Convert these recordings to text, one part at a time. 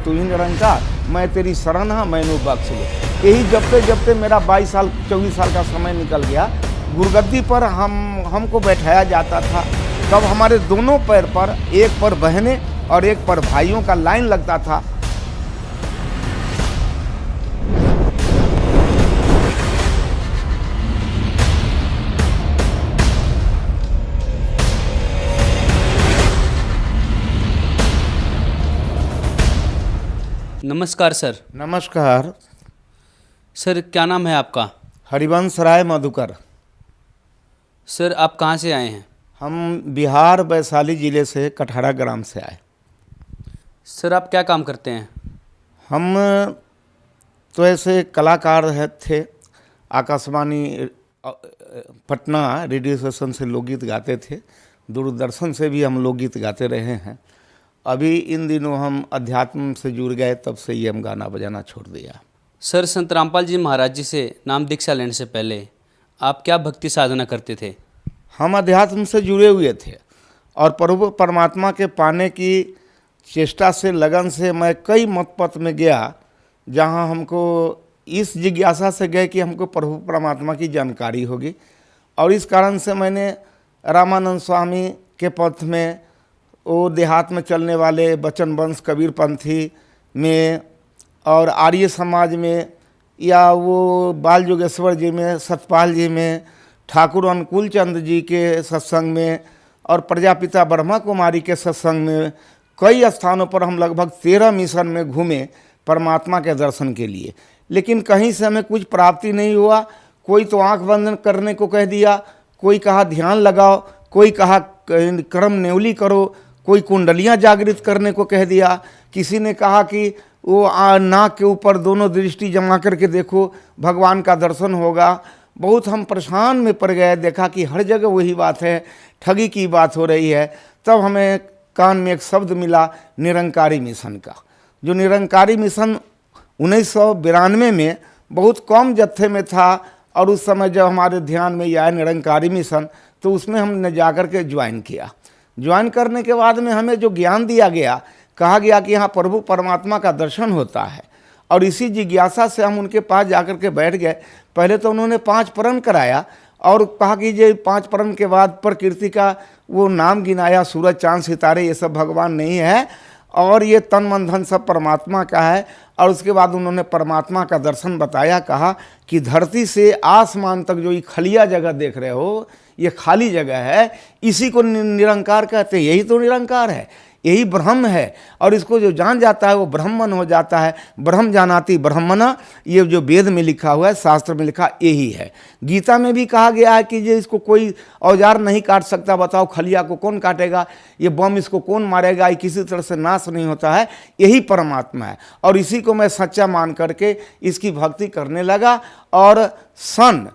तू ही निरंकार, मैं तेरी शरण हाँ मैनू बख्श ले। यही जबते मेरा 22 साल 24 साल का समय निकल गया, गुरगद्दी पर हमको बैठाया जाता था, तब हमारे दोनों पैर पर, एक पर बहनें और एक पर भाइयों का लाइन लगता था। नमस्कार सर। नमस्कार सर, क्या नाम है आपका? हरिवंश राय मधुकर। सर, आप कहाँ से आए हैं? हम बिहार वैशाली ज़िले से कटहरा ग्राम से आए। सर, आप क्या काम करते हैं? हम तो ऐसे कलाकार थे, आकाशवाणी पटना रेडियो स्टेशन से लोकगीत गाते थे, दूरदर्शन से भी हम लोकगीत गाते रहे हैं। अभी इन दिनों हम अध्यात्म से जुड़ गए, तब से ही हम गाना बजाना छोड़ दिया। सर, संत रामपाल जी महाराज जी से नाम दीक्षा लेने से पहले आप क्या भक्ति साधना करते थे? हम अध्यात्म से जुड़े हुए थे और प्रभु परमात्मा के पाने की चेष्टा से, लगन से मैं कई मत पथ में गया, जहां हमको इस जिज्ञासा से गए कि हमको प्रभु परमात्मा की जानकारी होगी। और इस कारण से मैंने रामानंद स्वामी के पथ में, वो देहात में चलने वाले बचन वंश कबीर पंथी में, और आर्य समाज में, या वो बाल जोगेश्वर जी में, सतपाल जी में, ठाकुर अनुकूल चंद जी के सत्संग में, और प्रजापिता ब्रह्मा कुमारी के सत्संग में, कई स्थानों पर हम लगभग 13 मिशन में घूमे परमात्मा के दर्शन के लिए। लेकिन कहीं से हमें कुछ प्राप्ति नहीं हुआ। कोई तो आंख बंद करने को कह दिया, कोई कहा ध्यान लगाओ, कोई कहा कर्म नेवली करो, कोई कुंडलियां जागृत करने को कह दिया, किसी ने कहा कि वो नाक के ऊपर दोनों दृष्टि जमा करके देखो, भगवान का दर्शन होगा। बहुत हम परेशान में पड़ गए, देखा कि हर जगह वही बात है, ठगी की बात हो रही है। तब हमें कान में एक शब्द मिला, निरंकारी मिशन का। जो निरंकारी मिशन 1992 में बहुत कम जत्थे में था, और उस समय जब हमारे ध्यान में यह आया निरंकारी मिशन, तो उसमें हमने जाकर के ज्वाइन किया। ज्वाइन करने के बाद में हमें जो ज्ञान दिया गया, कहा गया कि यहाँ प्रभु परमात्मा का दर्शन होता है, और इसी जिज्ञासा से हम उनके पास जाकर के बैठ गए। पहले तो उन्होंने 5 प्रण कराया और कहा कि ये 5 प्रण के बाद प्रकृति का वो नाम गिनाया, सूरज चांद सितारे ये सब भगवान नहीं है, और ये तन मन धन सब परमात्मा का है। और उसके बाद उन्होंने परमात्मा का दर्शन बताया, कहा कि धरती से आसमान तक जो ये खलिया जगह देख रहे हो, ये खाली जगह है, इसी को निरंकार कहते हैं। यही तो निरंकार है, यही ब्रह्म है, और इसको जो जान जाता है वो ब्रह्मन हो जाता है। ब्रह्म जानाति ब्रह्मना, ये जो वेद में लिखा हुआ है, शास्त्र में लिखा यही है। गीता में भी कहा गया है कि ये इसको कोई औजार नहीं काट सकता, बताओ खलिया को कौन काटेगा, ये बम इसको कौन मारेगा, ये किसी तरह से नाश नहीं होता है, यही परमात्मा है। और इसी को मैं सच्चा मान करके इसकी भक्ति करने लगा। और सन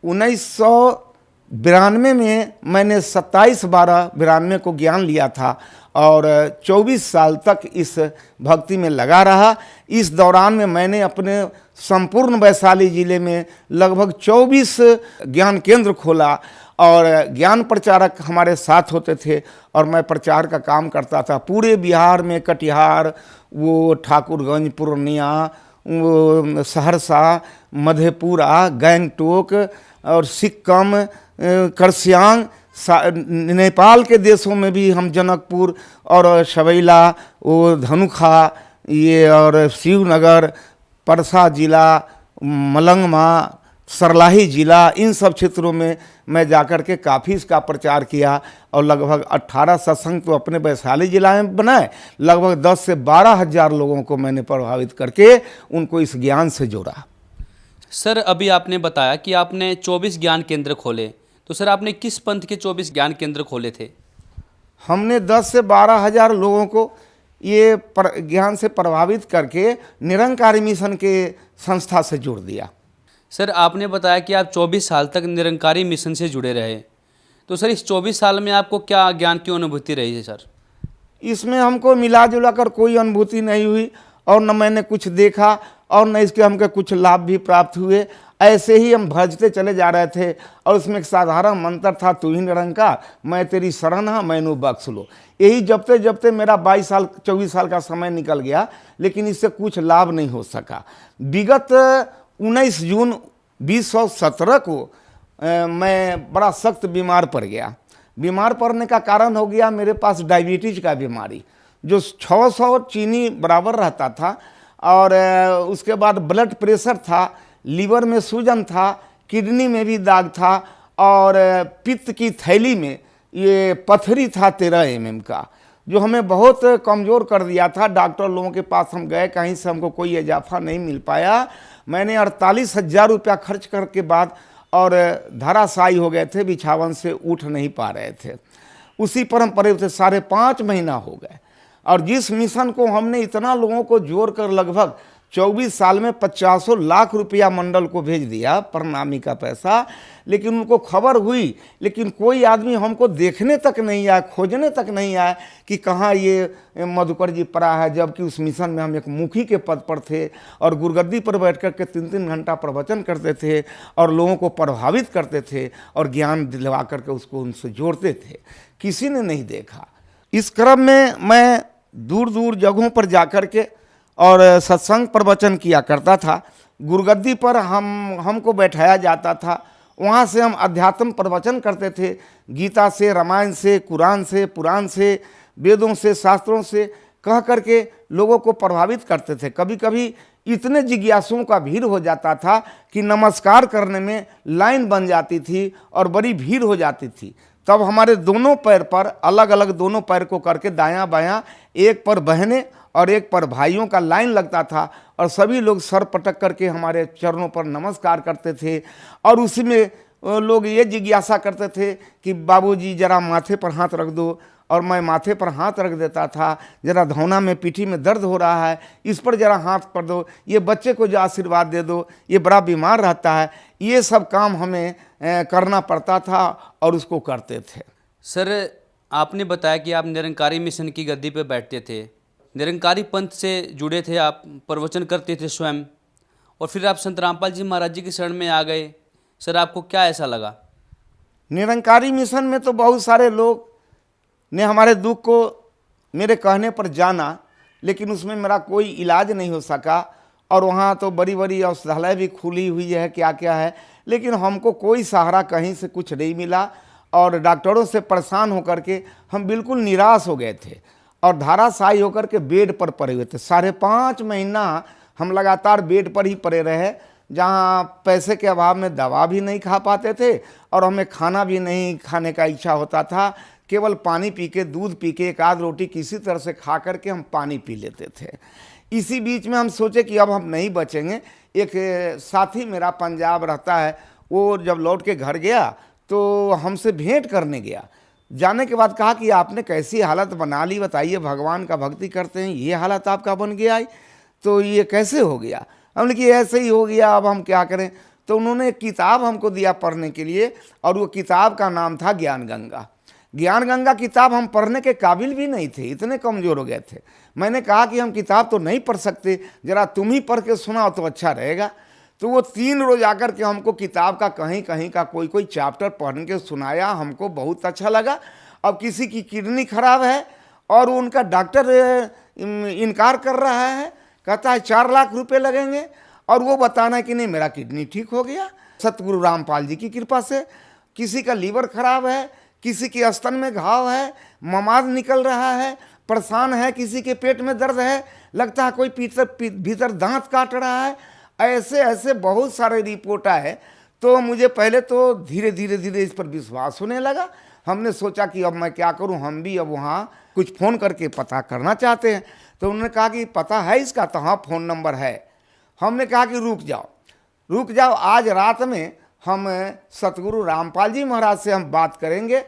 1992 में मैंने 27/12/92 को ज्ञान लिया था, और 24 साल तक इस भक्ति में लगा रहा। इस दौरान में मैंने अपने संपूर्ण वैशाली ज़िले में लगभग 24 ज्ञान केंद्र खोला, और ज्ञान प्रचारक हमारे साथ होते थे, और मैं प्रचार का काम करता था पूरे बिहार में। कटिहार, वो ठाकुरगंज, पूर्णिया, वो सहरसा, मधेपुरा, गंगटोक, और सिक्किम, करसियांग, नेपाल के देशों में भी हम जनकपुर और शबैला, वो धनुखा, ये और शिवनगर, परसा जिला, मलंगमा, सरलाही जिला, इन सब क्षेत्रों में मैं जाकर के काफ़ी इसका प्रचार किया। और लगभग 18 सत्संग तो अपने वैशाली जिला में बनाए, लगभग 10 से 12 हज़ार लोगों को मैंने प्रभावित करके उनको इस ज्ञान से जोड़ा। सर, अभी आपने बताया कि आपने 24 ज्ञान केंद्र खोले, तो सर आपने किस पंथ के 24 ज्ञान केंद्र खोले थे? हमने 10 से 12 हज़ार लोगों को ये ज्ञान से प्रभावित करके निरंकारी मिशन के संस्था से जोड़ दिया। सर, आपने बताया कि आप 24 साल तक निरंकारी मिशन से जुड़े रहे, तो सर इस 24 साल में आपको क्या ज्ञान की अनुभूति रही है? सर, इसमें हमको मिला जुला कर कोई अनुभूति नहीं हुई, और न मैंने कुछ देखा, और न इसके हमको कुछ लाभ भी प्राप्त हुए। ऐसे ही हम भजते चले जा रहे थे और उसमें एक साधारण मंत्र था, तू ही निरंकार मैं तेरी शरण हाँ मैनू बख्श लो। यही जपते जपते मेरा 22 साल 24 साल का समय निकल गया, लेकिन इससे कुछ लाभ नहीं हो सका। विगत 19 जून 2017 को मैं बड़ा सख्त बीमार पड़ गया। बीमार पड़ने का कारण हो गया मेरे पास डायबिटीज का बीमारी, जो 600 चीनी बराबर रहता था, और उसके बाद ब्लड प्रेशर था, लीवर में सूजन था, किडनी में भी दाग था, और पित्त की थैली में ये पथरी था 13 mm का, जो हमें बहुत कमज़ोर कर दिया था। डॉक्टर लोगों के पास हम गए, कहीं से हमको कोई इजाफा नहीं मिल पाया। मैंने 48,000 रुपया खर्च करके बाद और धराशायी हो गए थे, बिछावन से उठ नहीं पा रहे थे। उसी पर हम पड़े थे, 5.5 महीना हो गए। और जिस मिशन को हमने इतना लोगों को जोड़ कर लगभग 24 साल में 50 लाख रुपया मंडल को भेज दिया, प्रणामी का पैसा, लेकिन उनको खबर हुई, लेकिन कोई आदमी हमको देखने तक नहीं आया, खोजने तक नहीं आया कि कहाँ ये मधुकर जी पड़ा है। जबकि उस मिशन में हम एक मुखी के पद पर थे और गुरगद्दी पर बैठ कर के 3-3 घंटा प्रवचन करते थे और लोगों को प्रभावित करते थे और ज्ञान दिलवा करके उसको उनसे जोड़ते थे। किसी ने नहीं देखा। इस क्रम में मैं दूर दूर जगहों पर जा कर के और सत्संग प्रवचन किया करता था। गुरगद्दी पर हमको बैठाया जाता था, वहाँ से हम अध्यात्म प्रवचन करते थे, गीता से, रामायण से, कुरान से, पुराण से, वेदों से, शास्त्रों से कह करके लोगों को प्रभावित करते थे। कभी कभी इतने जिज्ञासुओं का भीड़ हो जाता था कि नमस्कार करने में लाइन बन जाती थी और बड़ी भीड़ हो जाती थी। तब हमारे दोनों पैर पर अलग अलग दोनों पैर को करके दायां बायां, एक पर बहनें और एक पर भाइयों का लाइन लगता था और सभी लोग सर पटक करके हमारे चरणों पर नमस्कार करते थे। और उसी में लोग ये जिज्ञासा करते थे कि बाबूजी जरा माथे पर हाथ रख दो, और मैं माथे पर हाथ रख देता था। जरा धौना में पीठी में दर्द हो रहा है, इस पर जरा हाथ कर दो, ये बच्चे को जो आशीर्वाद दे दो, ये बड़ा बीमार रहता है। ये सब काम हमें करना पड़ता था और उसको करते थे। सर, आपने बताया कि आप निरंकारी मिशन की गद्दी पे बैठते थे, निरंकारी पंथ से जुड़े थे, आप प्रवचन करते थे स्वयं, और फिर आप संत रामपाल जी महाराज जी की शरण में आ गए। सर, आपको क्या ऐसा लगा? निरंकारी मिशन में तो बहुत सारे लोग ने हमारे दुख को मेरे कहने पर जाना, लेकिन उसमें मेरा कोई इलाज नहीं हो सका। और वहाँ तो बड़ी बड़ी औषधालय भी खुली हुई है, क्या क्या है, लेकिन हमको कोई सहारा कहीं से कुछ नहीं मिला। और डॉक्टरों से परेशान होकर के हम बिल्कुल निराश हो गए थे और धाराशायी होकर के बेड पर पड़े हुए थे। 5.5 महीना हम लगातार बेड पर ही पड़े रहे, जहाँ पैसे के अभाव में दवा भी नहीं खा पाते थे और हमें खाना भी नहीं खाने का इच्छा होता था। केवल पानी पी के, दूध पी के, एक आध रोटी किसी तरह से खा करके हम पानी पी लेते थे। इसी बीच में हम सोचे कि अब हम नहीं बचेंगे। एक साथी मेरा पंजाब रहता है, वो जब लौट के घर गया तो हमसे भेंट करने गया। जाने के बाद कहा कि आपने कैसी हालत बना ली, बताइए, भगवान का भक्ति करते हैं, ये हालत आपका बन गया है, तो ये कैसे हो गया? हमने कि ऐसे ही हो गया, अब हम क्या करें। तो उन्होंने एक किताब हमको दिया पढ़ने के लिए, और वो किताब का नाम था ज्ञान गंगा। ज्ञान गंगा किताब हम पढ़ने के काबिल भी नहीं थे, इतने कमज़ोर हो गए थे। मैंने कहा कि हम किताब तो नहीं पढ़ सकते, ज़रा तुम ही पढ़ के सुनाओ तो अच्छा रहेगा। तो वो 3 रोज आकर के हमको किताब का कहीं कहीं का कोई चैप्टर पढ़ के सुनाया। हमको बहुत अच्छा लगा। अब किसी की किडनी खराब है और उनका डॉक्टर इनकार कर रहा है, कहता है 4 लाख रुपए लगेंगे, और वो बताना है कि नहीं मेरा किडनी ठीक हो गया सतगुरु रामपाल जी की कृपा से। किसी का लीवर खराब है, किसी के स्तन में घाव है, ममाद निकल रहा है, परेशान है, किसी के पेट में दर्द है, लगता है कोई भीतर दांत काट रहा है। ऐसे ऐसे बहुत सारे रिपोर्ट आए। तो मुझे पहले तो धीरे धीरे इस पर विश्वास होने लगा। हमने सोचा कि अब मैं क्या करूं, हम भी अब वहाँ कुछ फ़ोन करके पता करना चाहते हैं। तो उन्होंने कहा कि पता है इसका? तो हाँ, फ़ोन नंबर है। हमने कहा कि रुक जाओ, आज रात में हम सतगुरु रामपाल जी महाराज से हम बात करेंगे,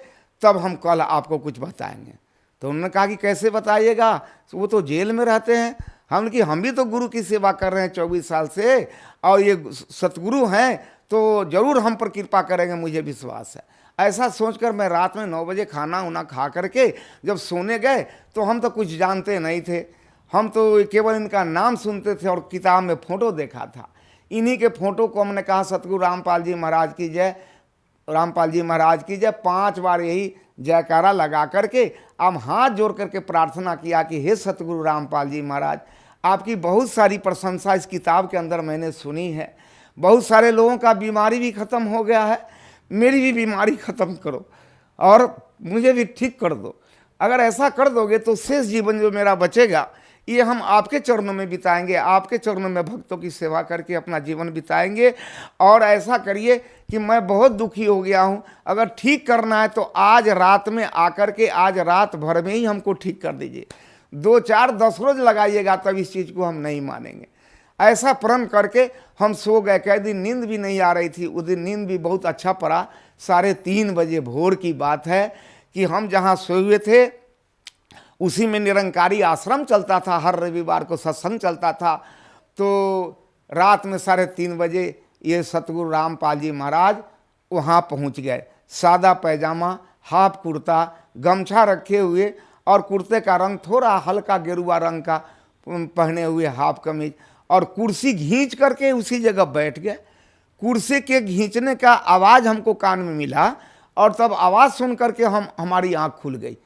तब हम कल आपको कुछ बताएंगे। तो उन्होंने कहा कि कैसे बताइएगा, वो तो जेल में रहते हैं। हमने कि हम भी तो गुरु की सेवा कर रहे हैं 24 साल से, और ये सतगुरु हैं तो ज़रूर हम पर कृपा करेंगे, मुझे विश्वास है। ऐसा सोचकर मैं रात में 9 बजे खाना उना खा करके जब सोने गए, तो हम तो कुछ जानते नहीं थे, हम तो केवल इनका नाम सुनते थे और किताब में फ़ोटो देखा था। इन्हीं के फोटो को हमने कहा सतगुरु रामपाल जी महाराज की जय, रामपाल जी महाराज की जय 5 बार यही जयकारा लगा करके हम हाथ जोड़ करके प्रार्थना किया कि हे सतगुरु रामपाल जी महाराज, आपकी बहुत सारी प्रशंसा इस किताब के अंदर मैंने सुनी है। बहुत सारे लोगों का बीमारी भी ख़त्म हो गया है, मेरी भी बीमारी ख़त्म करो और मुझे भी ठीक कर दो। अगर ऐसा कर दोगे तो शेष जीवन जो मेरा बचेगा ये हम आपके चरणों में बिताएंगे, आपके चरणों में भक्तों की सेवा करके अपना जीवन बिताएंगे। और ऐसा करिए कि मैं बहुत दुखी हो गया हूँ, अगर ठीक करना है तो आज रात में आकर के आज रात भर में ही हमको ठीक कर दीजिए। 2, 4, 10 रोज लगाइएगा तब इस चीज़ को हम नहीं मानेंगे। ऐसा प्रण करके हम सो गए। कई दिन नींद भी नहीं आ रही थी, उस दिन नींद भी बहुत अच्छा पड़ा। 3:30 बजे भोर की बात है कि हम जहाँ सोए हुए थे उसी में निरंकारी आश्रम चलता था, हर रविवार को सत्संग चलता था। तो रात में 3:30 बजे ये सतगुरु रामपाल जी महाराज वहाँ पहुँच गए। सादा पैजामा, हाफ कुर्ता, गमछा रखे हुए और कुर्ते का रंग थोड़ा हल्का गेरुआ रंग का पहने हुए, हाफ कमीज, और कुर्सी खींच करके उसी जगह बैठ गए। कुर्सी के खींचने का आवाज़ हमको कान में मिला और तब आवाज़ सुन करके हमारी आँख खुल गई।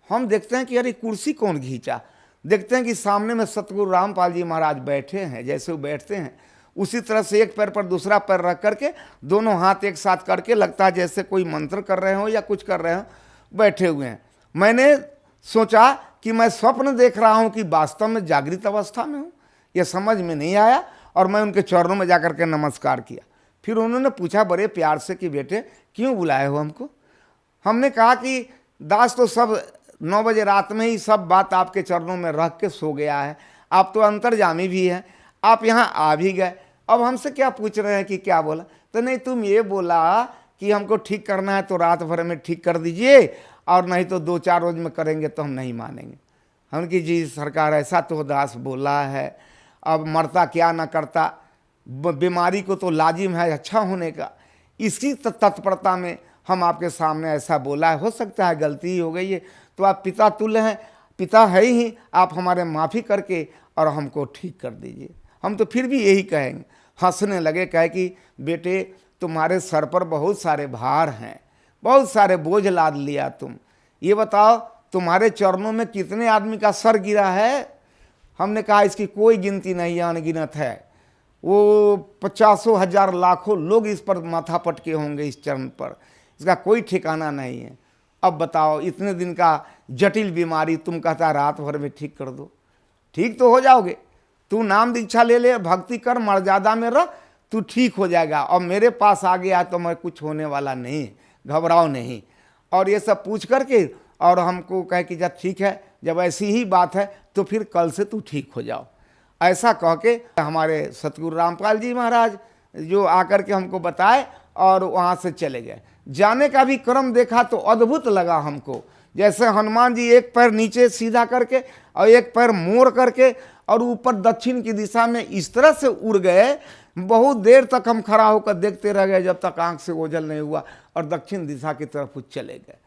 हम देखते हैं कि अरे कुर्सी कौन खींचा। देखते हैं कि सामने में सतगुरु रामपाल जी महाराज बैठे हैं। जैसे वो बैठते हैं उसी तरह से एक पैर पर दूसरा पैर रख करके दोनों हाथ एक साथ करके लगता है जैसे कोई मंत्र कर रहे हो या कुछ कर रहे हो, बैठे हुए हैं। मैंने सोचा कि मैं स्वप्न देख रहा हूँ कि वास्तव में जागृत अवस्था में हूँ, ये समझ में नहीं आया और मैं उनके चरणों में जाकर के नमस्कार किया। फिर उन्होंने पूछा बड़े प्यार से कि बेटे क्यों बुलाए हो हमको। हमने कहा कि दास तो सब 9 बजे रात में ही सब बात आपके चरणों में रख के सो गया है, आप तो अंतर्यामी भी हैं, आप यहाँ आ भी गए, अब हमसे क्या पूछ रहे हैं कि क्या बोला। तो नहीं, तुम ये बोला कि हमको ठीक करना है तो रात भर में ठीक कर दीजिए और नहीं तो 2-4 रोज में करेंगे तो हम नहीं मानेंगे। हम कि जी सरकार ऐसा तो दास बोला है, अब मरता क्या ना करता, बीमारी को तो लाजिम है अच्छा होने का, इसी तत्परता में हम आपके सामने ऐसा बोला है। हो सकता है गलती ही हो गई है, तो आप पिता तुल्य हैं, पिता है ही, आप हमारे माफ़ी करके और हमको ठीक कर दीजिए। हम तो फिर भी यही कहेंगे। हंसने लगे, कहे कि बेटे तुम्हारे सर पर बहुत सारे भार हैं, बहुत सारे बोझ लाद लिया तुम, ये बताओ तुम्हारे चरणों में कितने आदमी का सर गिरा है। हमने कहा इसकी कोई गिनती नहीं है, अनगिनत है। वो 50,000 हजार लाखों लोग इस पर माथा पटके होंगे, इस चरण पर, इसका कोई ठिकाना नहीं है। अब बताओ इतने दिन का जटिल बीमारी तुम कहता रात भर में ठीक कर दो, ठीक तो हो जाओगे। तू नाम दीक्षा ले ले, भक्ति कर, मर्यादा में रह, तू ठीक हो जाएगा। और मेरे पास आ गया तो मैं कुछ होने वाला नहीं, घबराओ नहीं। और ये सब पूछ करके और हमको कहे कि जब ठीक है, जब ऐसी ही बात है तो फिर कल से तू ठीक हो जाओ। ऐसा कह के हमारे सतगुरु रामपाल जी महाराज जो आकर के हमको बताए और वहाँ से चले गए। जाने का भी क्रम देखा तो अद्भुत लगा हमको। जैसे हनुमान जी एक पैर नीचे सीधा करके और एक पैर मोड़ करके और ऊपर दक्षिण की दिशा में इस तरह से उड़ गए। बहुत देर तक हम खड़ा होकर देखते रह गए जब तक आंख से ओझल नहीं हुआ और दक्षिण दिशा की तरफ वो चले गए।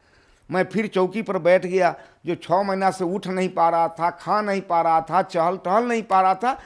मैं फिर चौकी पर बैठ गया, जो 6 महीना से उठ नहीं पा रहा था, खा नहीं पा रहा था, चहल टहल नहीं पा रहा था।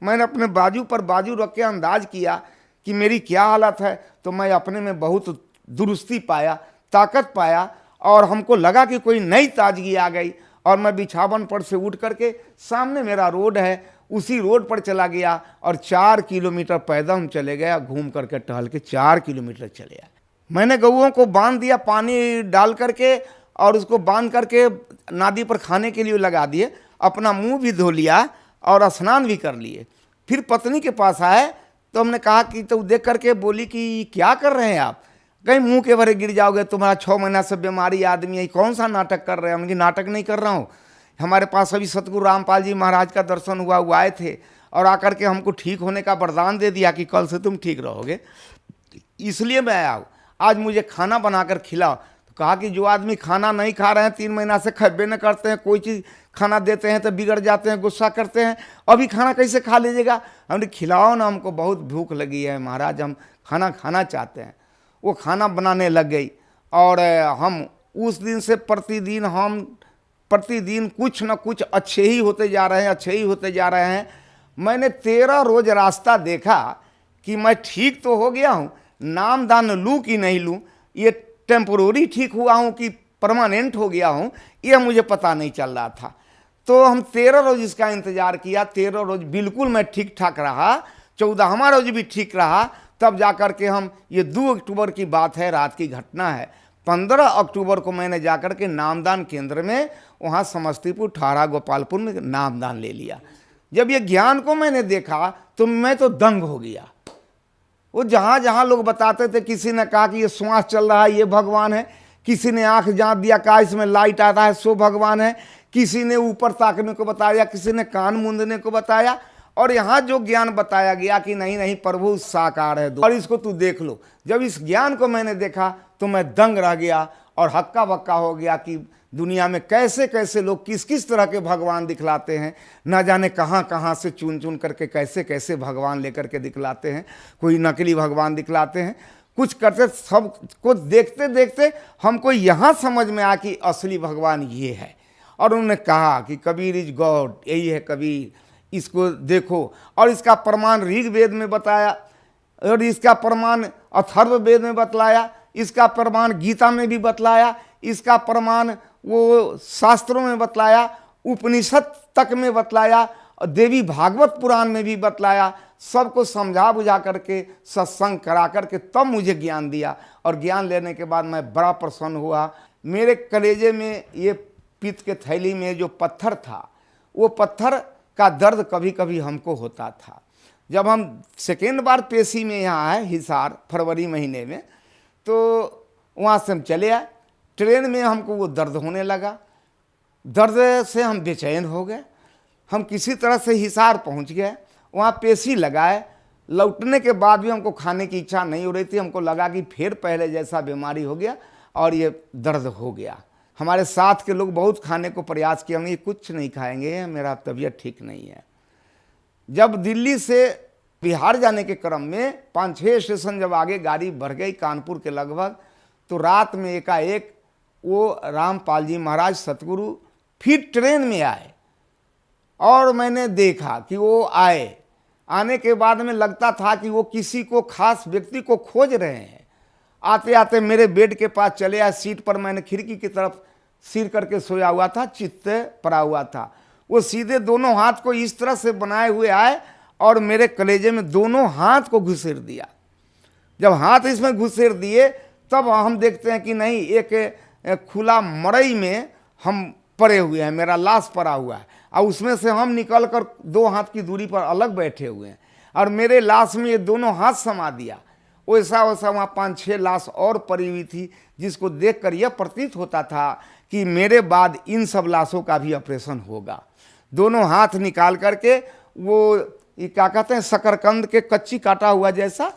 मैंने अपने बाजू पर बाजू रख के अंदाज किया कि मेरी क्या हालत है, तो मैं अपने में बहुत दुरुस्ती पाया, ताकत पाया और हमको लगा कि कोई नई ताजगी आ गई। और मैं बिछावन पर से उठ करके, सामने मेरा रोड है, उसी रोड पर चला गया और 4 किलोमीटर पैदल हम चले गया, घूम करके टहल के 4 किलोमीटर चले आए। मैंने गऊओं को बांध दिया पानी डाल करके और उसको बांध करके नादी पर खाने के लिए लगा दिए, अपना मुंह भी धो लिया और स्नान भी कर लिए। फिर पत्नी के पास आए तो हमने कहा कि, तो देख करके बोली कि क्या कर रहे हैं आप, कहीं मुंह के भरे गिर जाओगे, तुम्हारा 6 महीना से बीमारी आदमी है, कौन सा नाटक कर रहे हैं। उनकी नाटक नहीं कर रहा हूँ, हमारे पास अभी सतगुरु रामपाल जी महाराज का दर्शन हुआ, वो आए थे और आकर के हमको ठीक होने का वरदान दे दिया कि कल से तुम ठीक रहोगे, इसलिए मैं आया हूँ, आज मुझे खाना बनाकर खिलाओ। तो कहा कि जो आदमी खाना नहीं खा रहे हैं, 3 महीना से खब्बे न करते हैं, कोई चीज़ खाना देते हैं तो बिगड़ जाते हैं, गुस्सा करते हैं, अभी खाना कैसे खा लीजिएगा। हमने खिलाओ ना, हमको बहुत भूख लगी है महाराज, हम खाना खाना चाहते हैं। वो खाना बनाने लग गई और हम उस दिन से प्रतिदिन कुछ न कुछ अच्छे ही होते जा रहे हैं, अच्छे ही होते जा रहे हैं। मैंने 13 रोज रास्ता देखा कि मैं ठीक तो हो गया हूँ, नाम दान लूँ कि नहीं लूँ, ये टेम्पोररी ठीक हुआ हूँ कि परमानेंट हो गया हूँ, ये मुझे पता नहीं चल रहा था। तो हम 13 रोज इसका इंतजार किया, 13 रोज बिल्कुल मैं ठीक ठाक रहा, 14वां रोज भी ठीक रहा, तब जा कर के हम, ये 2 अक्टूबर की बात है, रात की घटना है, 15 अक्टूबर को मैंने जाकर के नामदान केंद्र में, वहाँ समस्तीपुर ठाड़ा गोपालपुर में नामदान ले लिया। जब ये ज्ञान को मैंने देखा तो मैं तो दंग हो गया। वो जहाँ जहाँ लोग बताते थे, किसी ने कहा कि ये श्वास चल रहा है ये भगवान है, किसी ने आंख जांच दिया कहा इसमें लाइट आता है सो भगवान है, किसी ने ऊपर ताकने को बताया, किसी ने कान मूंदने को बताया, और यहाँ जो ज्ञान बताया गया कि नहीं नहीं प्रभु साकार है और इसको तू देख लो। जब इस ज्ञान को मैंने देखा तो मैं दंग रह गया और हक्का बक्का हो गया कि दुनिया में कैसे कैसे लोग किस किस तरह के भगवान दिखलाते हैं, ना जाने कहाँ कहाँ से चुन चुन करके कैसे कैसे भगवान लेकर के दिखलाते हैं। कोई नकली भगवान दिखलाते हैं, कुछ करते, सब को देखते देखते हमको यहाँ समझ में आया कि असली भगवान ये है। और उन्होंने कहा कि कबीर इज गॉड, यही है कबीर, इसको देखो। और इसका प्रमाण ऋग्वेद में बताया, और इसका प्रमाण अथर्ववेद में बतलाया, इसका प्रमाण गीता में भी बतलाया, इसका प्रमाण वो शास्त्रों में बतलाया, उपनिषद तक में बतलाया, और देवी भागवत पुराण में भी बतलाया। सबको समझा बुझा करके सत्संग करा करके तब मुझे ज्ञान दिया, और ज्ञान लेने के बाद मैं बड़ा प्रसन्न हुआ। मेरे कलेजे में ये पित्त के थैली में जो पत्थर था, वो पत्थर का दर्द कभी कभी हमको होता था। जब हम सेकेंड बार पेशी में यहाँ आए हिसार फरवरी महीने में, तो वहाँ से हम चले आए, ट्रेन में हमको वो दर्द होने लगा, दर्द से हम बेचैन हो गए। हम किसी तरह से हिसार पहुँच गए, वहाँ पेशी लगाए। लौटने के बाद भी हमको खाने की इच्छा नहीं हो रही थी, हमको लगा कि फिर पहले जैसा बीमारी हो गया और ये दर्द हो गया। हमारे साथ के लोग बहुत खाने को प्रयास किया, हमने कुछ नहीं खाएंगे, मेरा तबीयत ठीक नहीं है। जब दिल्ली से बिहार जाने के क्रम में 5-6 स्टेशन जब आगे गाड़ी बढ़ गई कानपुर के लगभग, तो रात में एकाएक वो रामपाल जी महाराज सतगुरु फिर ट्रेन में आए, और मैंने देखा कि वो आए। आने के बाद में लगता था कि वो किसी को खास व्यक्ति को खोज रहे हैं। आते आते मेरे बेड के पास चले आए, सीट पर मैंने खिड़की की तरफ सिर करके सोया हुआ था, चित्त पड़ा हुआ था। वो सीधे दोनों हाथ को इस तरह से बनाए हुए आए और मेरे कलेजे में दोनों हाथ को घुसेड़ दिया। जब हाथ इसमें घुसेड़ दिए तब हम देखते हैं कि नहीं, एक खुला मड़ई में हम पड़े हुए हैं, मेरा लाश पड़ा हुआ है, और उसमें से हम निकल कर 2 हाथ की दूरी पर अलग बैठे हुए हैं, और मेरे लाश में ये दोनों हाथ समा दिया। वैसा वैसा वहाँ 5-6 लाश और पड़ी हुई थी, जिसको देखकर यह प्रतीत होता था कि मेरे बाद इन सब लाशों का भी ऑपरेशन होगा। दोनों हाथ निकाल करके वो ये क्या कहते हैं, शकरकंद के कच्ची काटा हुआ जैसा,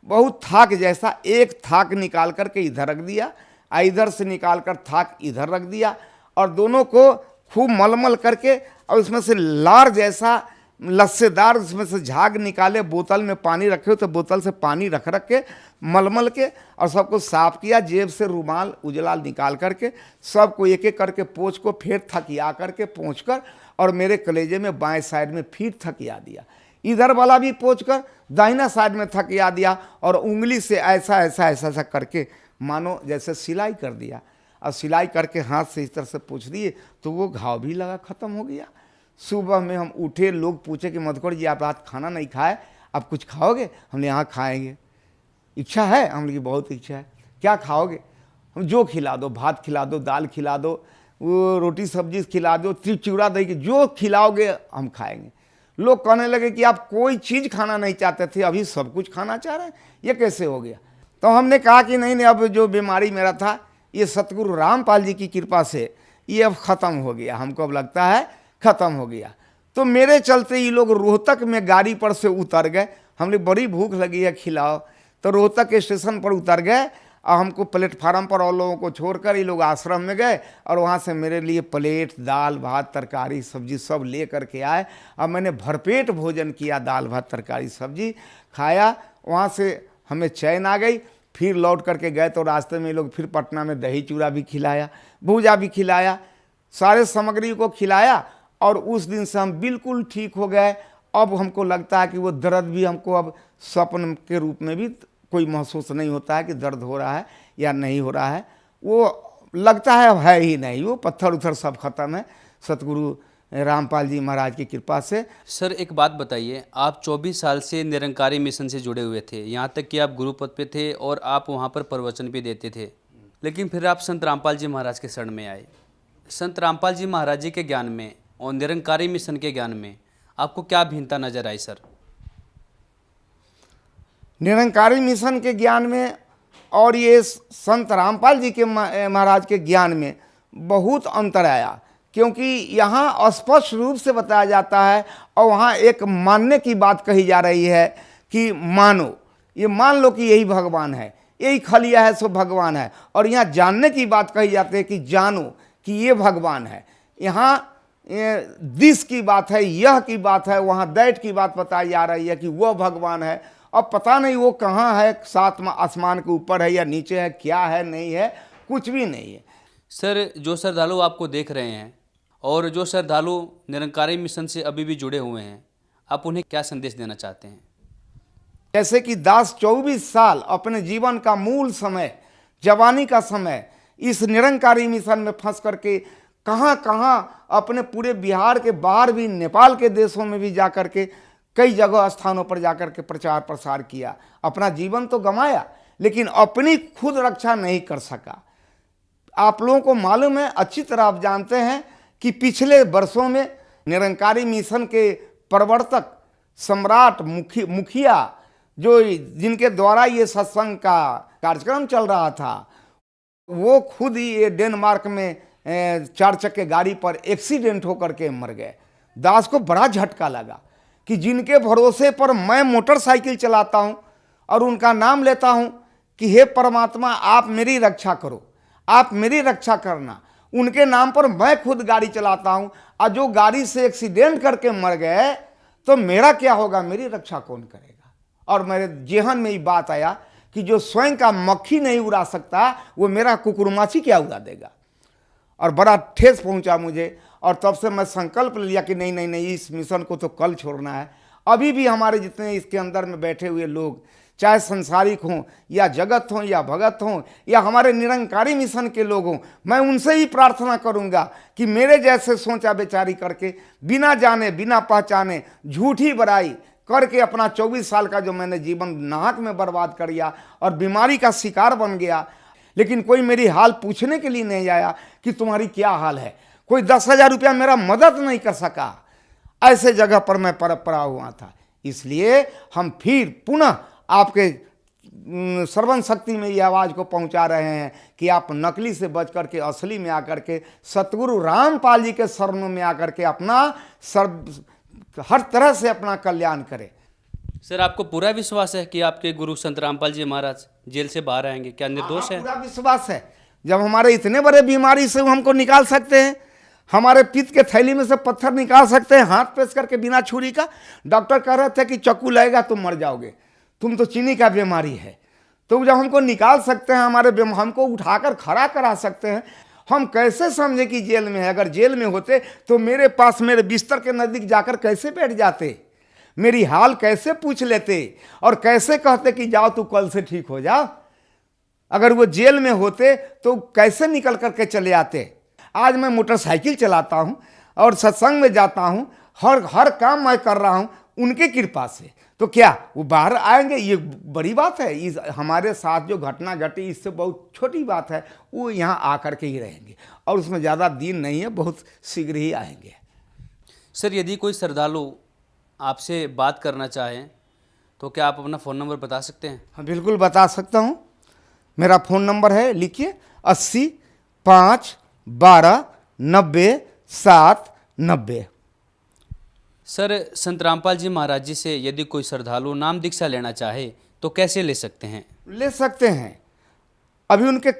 बहुत थाक जैसा, एक थाक निकाल करके इधर रख दिया, इधर से निकाल कर थाक इधर रख दिया, और दोनों को खूब मलमल करके, और उसमें से लार जैसा लस्सेदार उसमें से झाग निकाले, बोतल में पानी रखे हो तो बोतल से पानी रख के मलमल के, और सबको साफ किया, जेब से रुमाल उजला निकाल करके सबको एक एक करके पोंछ को फिर थकिया करके पोंछ कर, और मेरे कलेजे में बाएं साइड में फिर थकिया दिया, इधर वाला भी पोंछ कर दाहिना साइड में थकिया दिया, और उंगली से ऐसा ऐसा ऐसा ऐसा करके मानो जैसे सिलाई कर दिया, और सिलाई करके हाथ से इस तरह से पोंछ दिए, तो वो घाव भी लगा, ख़त्म हो गया। सुबह में हम उठे, लोग पूछे कि मधुकर जी आप रात खाना नहीं खाए, आप कुछ खाओगे? हमने यहाँ खाएंगे, इच्छा है? हमने की बहुत इच्छा है। क्या खाओगे? हम जो खिला दो, भात खिला दो, दाल खिला दो, वो रोटी सब्जी खिला दो, चिवड़ा दही, जो खिलाओगे हम खाएंगे। लोग कहने लगे कि आप कोई चीज़ खाना नहीं चाहते थे, अभी सब कुछ खाना चाह रहे हैं, ये कैसे हो गया? तो हमने कहा कि नहीं नहीं, अब जो बीमारी मेरा था ये सतगुरु रामपाल जी की कृपा से ये अब ख़त्म हो गया, हमको अब लगता है ख़त्म हो गया। तो मेरे चलते ये लोग रोहतक में गाड़ी पर से उतर गए, हमने बड़ी भूख लगी है खिलाओ, तो रोहतक के स्टेशन पर उतर गए, और हमको प्लेटफार्म पर और लोगों को छोड़कर ये लोग आश्रम में गए, और वहाँ से मेरे लिए प्लेट दाल भात तरकारी सब्जी सब ले करके आए, और मैंने भरपेट भोजन किया, दाल भात तरकारी सब्जी खाया। वहाँ से हमें चैन आ गई, फिर लौट करके गए तो रास्ते में लोग फिर पटना में दही चूड़ा भी खिलाया, भूजा भी खिलाया, सारे सामग्री को खिलाया, और उस दिन से हम बिल्कुल ठीक हो गए। अब हमको लगता है कि वो दर्द भी हमको अब स्वप्न के रूप में भी कोई महसूस नहीं होता है कि दर्द हो रहा है या नहीं हो रहा है। वो लगता है अब है ही नहीं, वो पत्थर उथर सब खत्म है सतगुरु रामपाल जी महाराज की कृपा से। सर एक बात बताइए, आप 24 साल से निरंकारी मिशन से जुड़े हुए थे, यहाँ तक कि आप गुरु पद पे थे और आप वहाँ पर प्रवचन भी देते थे, लेकिन फिर आप संत रामपाल जी महाराज के शरण में आए। संत रामपाल जी महाराज जी के ज्ञान में और निरंकारी मिशन के ज्ञान में आपको क्या भिन्नता नजर आई सर? निरंकारी मिशन के ज्ञान में और ये संत रामपाल जी के महाराज के ज्ञान में बहुत अंतर आया, क्योंकि यहाँ स्पष्ट रूप से बताया जाता है और वहाँ एक मानने की बात कही जा रही है कि मानो, ये मान लो कि यही भगवान है, यही खलिया है सो भगवान है। और यहाँ जानने की बात कही जाती है कि जानो कि ये भगवान है। यहाँ दिस की बात है, यह की बात है, वहाँ दैट की बात बताई जा रही है कि वह भगवान है। अब पता नहीं वो कहाँ है, सातवां आसमान के ऊपर है या नीचे है, क्या है नहीं है, कुछ भी नहीं है। सर जो श्रद्धालु आपको देख रहे हैं और जो श्रद्धालु निरंकारी मिशन से अभी भी जुड़े हुए हैं, आप उन्हें क्या संदेश देना चाहते हैं? जैसे कि दास 24 साल अपने जीवन का मूल समय, जवानी का समय इस निरंकारी मिशन में फंस करके कहाँ कहाँ अपने पूरे बिहार के बाहर भी, नेपाल के देशों में भी जा कर के कई जगह स्थानों पर जाकर के प्रचार प्रसार किया। अपना जीवन तो गंवाया लेकिन अपनी खुद रक्षा नहीं कर सका। आप लोगों को मालूम है, अच्छी तरह आप जानते हैं कि पिछले वर्षों में निरंकारी मिशन के प्रवर्तक सम्राट मुखिया जो जिनके द्वारा ये सत्संग का कार्यक्रम चल रहा था, वो खुद ही ये डेनमार्क में 4 चक्के गाड़ी पर एक्सीडेंट होकर के मर गए। दास को बड़ा झटका लगा कि जिनके भरोसे पर मैं मोटरसाइकिल चलाता हूँ और उनका नाम लेता हूँ कि हे परमात्मा आप मेरी रक्षा करो, आप मेरी रक्षा करना, उनके नाम पर मैं खुद गाड़ी चलाता हूँ और जो गाड़ी से एक्सीडेंट करके मर गए तो मेरा क्या होगा, मेरी रक्षा कौन करेगा। और मेरे जेहन में ये बात आया कि जो स्वयं का मक्खी नहीं उड़ा सकता वो मेरा कुकुरमाची क्या उड़ा देगा। और बड़ा ठेस पहुंचा मुझे और तब से मैं संकल्प लिया कि नहीं नहीं नहीं, इस मिशन को तो कल छोड़ना है। अभी भी हमारे जितने इसके अंदर में बैठे हुए लोग, चाहे संसारिक हों या जगत हों या भगत हों या हमारे निरंकारी मिशन के लोग हों, मैं उनसे ही प्रार्थना करूंगा कि मेरे जैसे सोचा बेचारी करके, बिना जाने बिना पहचाने झूठी बड़ाई करके अपना 24 साल का जो मैंने जीवन नाहक में बर्बाद कर दिया और बीमारी का शिकार बन गया, लेकिन कोई मेरी हाल पूछने के लिए नहीं आया कि तुम्हारी क्या हाल है। कोई 10,000 रुपया मेरा मदद नहीं कर सका। ऐसे जगह पर मैं पड़ा हुआ था। इसलिए हम फिर पुनः आपके श्रवण शक्ति में ये आवाज़ को पहुंचा रहे हैं कि आप नकली से बच करके असली में आकर के सतगुरु रामपाल जी के शरणों में आकर के अपना हर तरह से अपना कल्याण करें। सर आपको पूरा विश्वास है कि आपके गुरु संत रामपाल जी महाराज जेल से बाहर आएंगे? क्या निर्दोष है? पूरा विश्वास है। जब हमारे इतने बड़े बीमारी से वो हमको निकाल सकते हैं, हमारे पित्त के थैली में से पत्थर निकाल सकते हैं हाथ पेश करके बिना छुरी का। डॉक्टर कह रहे थे कि चाकू लगेगा तुम मर जाओगे, तुम तो चीनी का बीमारी है। तो जब हमको निकाल सकते हैं, हमको उठाकर खड़ा करा सकते हैं, हम कैसे समझे कि जेल में है। अगर जेल में होते तो मेरे पास मेरे बिस्तर के नज़दीक जाकर कैसे बैठ जाते, मेरी हाल कैसे पूछ लेते और कैसे कहते कि जाओ तू कल से ठीक हो जा। अगर वो जेल में होते तो कैसे निकल करके चले आते। आज मैं मोटरसाइकिल चलाता हूँ और सत्संग में जाता हूँ, हर काम मैं कर रहा हूँ उनके कृपा से। तो क्या वो बाहर आएंगे? ये बड़ी बात है। इस हमारे साथ जो घटना घटी इससे बहुत छोटी बात है। वो यहाँ आकर के ही रहेंगे और उसमें ज़्यादा दिन नहीं है, बहुत शीघ्र ही आएंगे। सर यदि कोई श्रद्धालु आपसे बात करना चाहें तो क्या आप अपना फ़ोन नंबर बता सकते हैं? हाँ बिल्कुल बता सकता हूँ। मेरा फ़ोन नंबर है, लिखिए 80 5 12 90 7 90। सर संत रामपाल जी महाराज जी से यदि कोई श्रद्धालु नाम दीक्षा लेना चाहे तो कैसे ले सकते हैं? ले सकते हैं। अभी उनके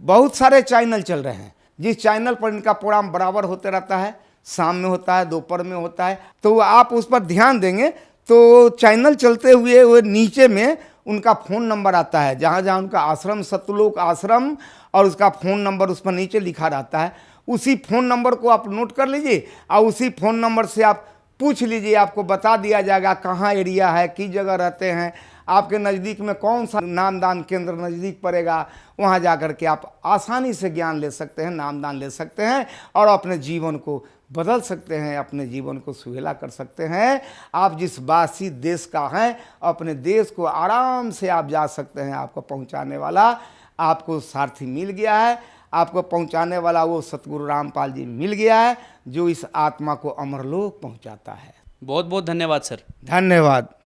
बहुत सारे चैनल चल रहे हैं, जिस चैनल पर इनका प्रोग्राम बराबर होते रहता है, शाम में होता है, दोपहर में होता है, तो आप उस पर ध्यान देंगे तो चैनल चलते हुए वो नीचे में उनका फ़ोन नंबर आता है, जहाँ जहाँ उनका आश्रम, सतलोक आश्रम, और उसका फ़ोन नंबर उस पर नीचे लिखा रहता है। उसी फ़ोन नंबर को आप नोट कर लीजिए और उसी फ़ोन नंबर से आप पूछ लीजिए, आपको बता दिया जाएगा कहाँ एरिया है, किस जगह रहते हैं, आपके नज़दीक में कौन सा नामदान केंद्र नज़दीक पड़ेगा। वहाँ जा कर के आप आसानी से ज्ञान ले सकते हैं, नामदान ले सकते हैं और अपने जीवन को बदल सकते हैं, अपने जीवन को सुहेला कर सकते हैं। आप जिस वासी देश का हैं, अपने देश को आराम से आप जा सकते हैं। आपको पहुंचाने वाला आपको सारथी मिल गया है, आपको पहुंचाने वाला वो सतगुरु रामपाल जी मिल गया है, जो इस आत्मा को अमरलोक पहुंचाता है। बहुत बहुत धन्यवाद सर। धन्यवाद।